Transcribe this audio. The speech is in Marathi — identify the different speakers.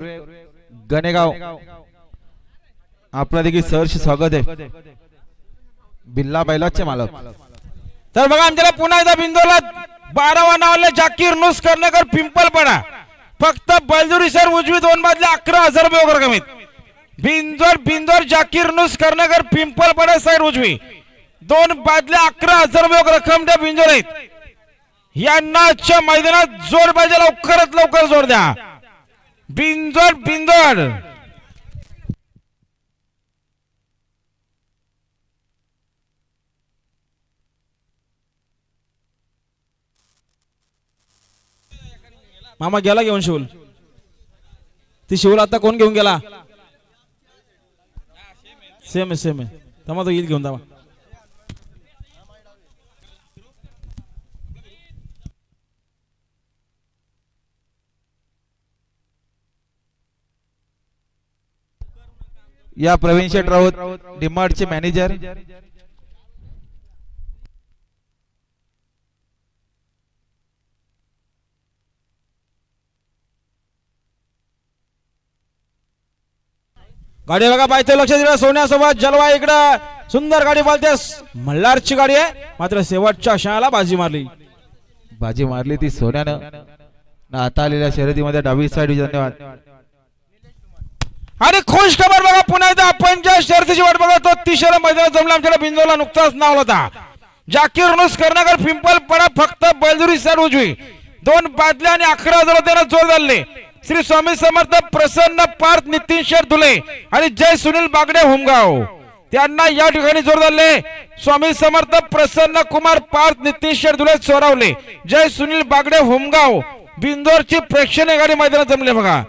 Speaker 1: गणेगाव आपला देखील सहर्ष स्वागत आहे बिल्ला बैलाचे मालक।
Speaker 2: तर बघा आमच्याला पुन्हा एकदा बिंदोला 12 नावाले जाकीर नुस करनेकर पिंपलपडा फक्त बलजुरी सर उजवी दोन बाजले 11,000 रुपये वगैरे कमीत बिंदोर जाकीर नुस करनेकर पिंपलपडा साइड उजवी दोन बाजले 11,000 रुपये रक्कम द्या बिंदोर आहेत यांना आजच्या मैदानात जोर पाहिजे लवकरात लवकर जोर द्या बिंदोर मामा गेला घेऊन शिवल ती शिवल आता कोण घेऊन गेला सेम आहे तमा तो येईल घेऊन दावा
Speaker 1: या प्रवीण शेठ राऊत डिमार्टचे मॅनेजर।
Speaker 2: गाडी बघा पाहिजे लक्ष दिलं सोन्यासोबत जलवा इकडं सुंदर गाडी बोलते मल्हारची गाडी आहे मात्र शेवटच्या क्षणाला बाजी मारली
Speaker 1: ती सोन्यानं आता आलेल्या शर्यतीमध्ये डावी साइड। धन्यवाद।
Speaker 2: आणि खुश खबर बघा पुन्हा एकदा आपण ज्या शर्यतीची वाट बघतो तिसऱ्या मैदानात जमला आमच्या बिंदोला नुकताच नाव होता जाकीर नुस करनेकर पिंपलपडा फक्त बैलजुरी साइड उजवी दोन बादले आणि 11,000 जोर झाले श्री स्वामी समर्थ प्रसन्न पार्थ नितीन शेठ धुले आणि जय सुनील बागडे होमगाव त्यांना या ठिकाणी जोर झाले स्वामी समर्थ प्रसन्न कुमार पार्थ नितीन शेठ धुले चोरावले जय सुनील बागडे होमगाव बिंदोरची प्रेक्षणीय गाडी मैदानात जमले बघा।